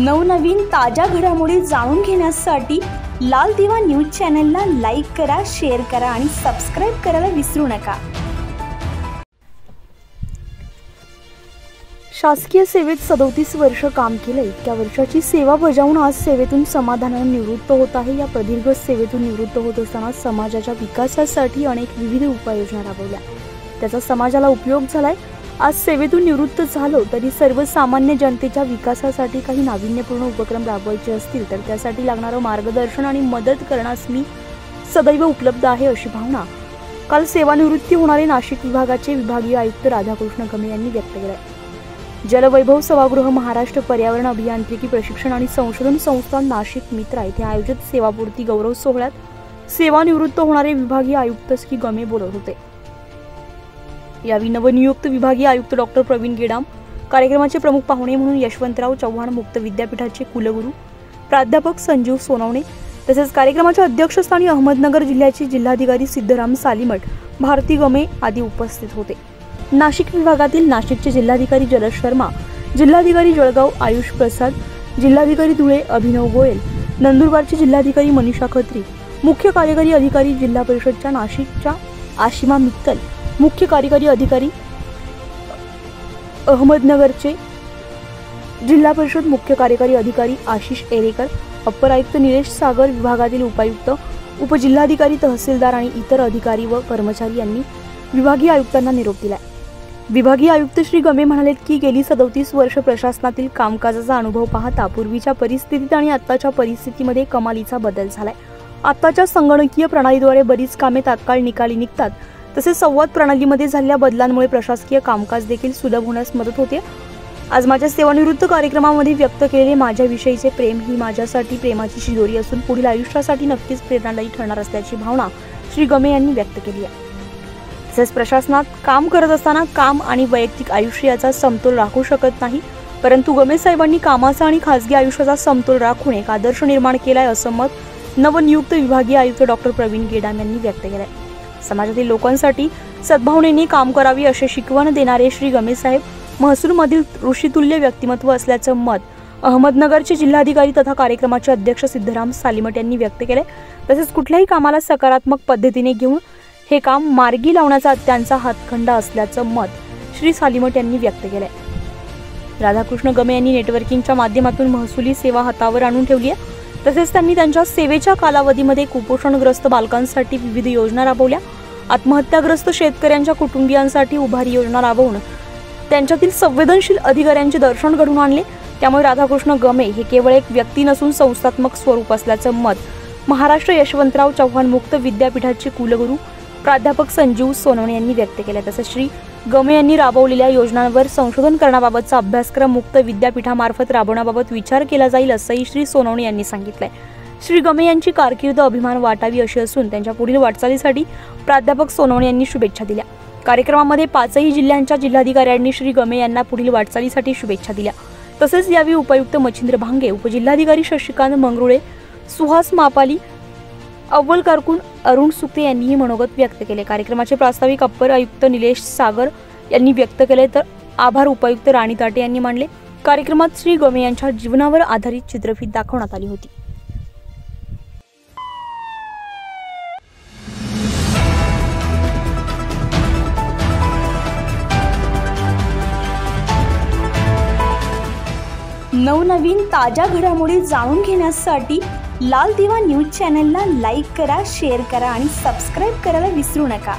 नवनवीन ताज्या घडामोडी जाणून घेण्यासाठी लाल दिवा न्यूज चॅनलला लाईक करा, शेअर करा आणि सबस्क्राइब करायला विसरू नका। शासकीय सेवेत 37 वर्ष काम केले। त्या वर्षाची सेवा बजावून आज सेवेतून समाधानाने निवृत्त होत आहे। या प्रदीर्घ सेवेतून निवृत्त होत असताना समाजाच्या विकासासाठी अनेक विविध उपाययोजना राबवल्या, त्याचा समाजाला उपयोग झालाय। आज सेवेतून निवृत्त झालो तरी सर्वसामान्य जनतेच्या विकासासाठी काही नाविन्यपूर्ण उपक्रम राबवायचे असतील तर त्यासाठी लागणारे मार्गदर्शन आणि मदत करण्यास मी सदैव उपलब्ध आहे, अशी भावना काल सेवानिवृत्ती होणारे नाशिक विभागाचे विभागीय आयुक्त राधाकृष्ण गमे यांनी व्यक्त केली। जलवैभव सभागृह महाराष्ट्र पर्यावरण अभियांत्रिकी प्रशिक्षण आणि संशोधन संस्था नाशिक मित्रा येथे आयोजित सेवापूर्ती गौरव सोहळ्यात सेवानिवृत्त होणारे विभागीय आयुक्त श्री गमे बोलत होते। यावेळी नवनियुक्त विभागीय आयुक्त डॉक्टर प्रवीण गेडाम, कार्यक्रमाचे प्रमुख पाहुणे म्हणून यशवंतराव चव्हाण मुक्त विद्यापीठाचे कुलगुरू प्राध्यापक संजीव सोनवणे, तसेच कार्यक्रमाच्या अध्यक्षस्थानी अहमदनगर जिल्ह्याचे जिल्हाधिकारी सिद्धराम सालीमठ, भारती गमे आदी उपस्थित होते। नाशिक विभागातील नाशिकचे जिल्हाधिकारी जलज शर्मा, जिल्हाधिकारी जळगाव आयुष प्रसाद, जिल्हाधिकारी धुळे अभिनव गोयल, नंदुरबारचे जिल्हाधिकारी मनीषा खत्री, मुख्य कार्यकारी अधिकारी जिल्हा परिषदच्या नाशिकच्या आशिमा मित्तल, मुख्य कार्यकारी अधिकारी अहमदनगरचे जिल्हा परिषद मुख्य कार्यकारी अधिकारी आशिष एरेकर, अप्पर आयुक्त निलेश सागर, विभागातील उपायुक्त, उपजिल्हाधिकारी, तहसीलदार आणि इतर अधिकारी व कर्मचारी यांनी विभागीय आयुक्तांना निरोप दिला। विभागीय आयुक्त श्री गमे म्हणाले की गेली 37 वर्ष प्रशासनातील कामकाजाचा अनुभव पाहता पूर्वीच्या परिस्थितीत आणि आत्ताच्या परिस्थितीमध्ये कमालीचा बदल झालाय। आत्ताच्या संगणकीय प्रणालीद्वारे बरीच कामे तात्काळ निकाली निघतात, तसेच संवाद प्रणालीमध्ये झालेल्या बदलांमुळे प्रशासकीय कामकाज देखील सुलभ होण्यास मदत होते। आज माझ्या सेवानिवृत्त कार्यक्रमामध्ये व्यक्त केलेले माझ्याविषयीचे प्रेम ही माझ्यासाठी प्रेमाची शिदोरी असून पुढील आयुष्यासाठी नक्कीच प्रेरणादायी ठरणार असल्याची भावना श्री गमे यांनी व्यक्त केली आहे। तसेच प्रशासनात काम करत असताना काम आणि वैयक्तिक आयुष्य याचा समतोल राखू शकत नाही, परंतु गमे साहेबांनी कामाचा आणि खासगी आयुष्याचा समतोल राखून एक आदर्श निर्माण केलाय, असं मत नवनियुक्त विभागीय आयुक्त डॉक्टर प्रवीण गेडाम यांनी व्यक्त केलंय। समाजातील लोकांसाठी सद्भावनेने काम करावे असे शिकवण देणारे श्री गमे साहेब महसूलमधील ऋषितुल्य व्यक्तिमत्व असल्याचं मत अहमदनगरचे जिल्हाधिकारी तथा कार्यक्रमाचे अध्यक्ष सिद्धराम सालीमठ यांनी व्यक्त केले। तसेच कुठल्याही कामाला सकारात्मक पद्धतीने घेऊन हे काम मार्गी लावण्याचा त्यांचा हातखंडा असल्याचं मत श्री सालीमठ यांनी व्यक्त केले। राधाकृष्ण गमे यांनी नेटवर्किंगच्या माध्यमातून महसुली सेवा हातावर आणून ठेवली आहे। तसेच त्यांनी त्यांच्या सेवेच्या कालावधीमध्ये कुपोषणग्रस्त बालकांसाठी विविध योजना राबवल्या, आत्महत्याग्रस्त शेतकऱ्यांच्या कुटुंबियांसाठी उभारी योजना राबवून त्यांच्यातील संवेदनशील अधिकाऱ्यांचे दर्शन घडवून आणले। त्यामुळे राधाकृष्ण गमे हे केवळ एक व्यक्ती नसून संस्थात्मक स्वरूप असल्याचं मत महाराष्ट्र यशवंतराव चव्हाण मुक्त विद्यापीठाचे कुलगुरू प्राध्यापक संजीव सोनवणे यांनी व्यक्त केले। तसेच श्री गमे यांनी राबवलेल्या योजनांवर संशोधन करण्याबाबतचा अभ्यासक्रम मुक्त विद्यापीठामार्फत राबवण्याबाबत विचार केला जाईल, असंही श्री सोनवणे यांनी सांगितलंय। श्री गमे यांची कारकीर्द अभिमान वाटावी अशी असून त्यांच्या पुढील वाटचालीसाठी प्राध्यापक सोनवणे यांनी शुभेच्छा दिल्या। कार्यक्रमामध्ये 5ही जिल्ह्यांच्या जिल्हाधिकाऱ्यांनी श्री गमे यांना पुढील वाटचालीसाठी शुभेच्छा दिल्या। तसेच यावेळी उपायुक्त मच्छिंद्र भांगे, उपजिल्हाधिकारी शशिकांत मंगरुळे, सुहास मापाली, अव्वल कारकून अरुण सुक्ते यांनीही मनोगत व्यक्त केले। कार्यक्रमाचे प्रास्ताविक अप्पर आयुक्त निलेश सागर यांनी व्यक्त केले, तर आभार उपायुक्त राणी ताटे यांनी मानले। कार्यक्रमात श्री गमे यांच्या जीवनावर आधारित चित्रफित दाखवण्यात आली होती। नवनवीन ताज्या घडामोडी जाणून घेण्यासाठी लाल दिवा न्यूज चॅनलला लाईक करा, शेअर करा आणि सबस्क्राइब करायला विसरू नका।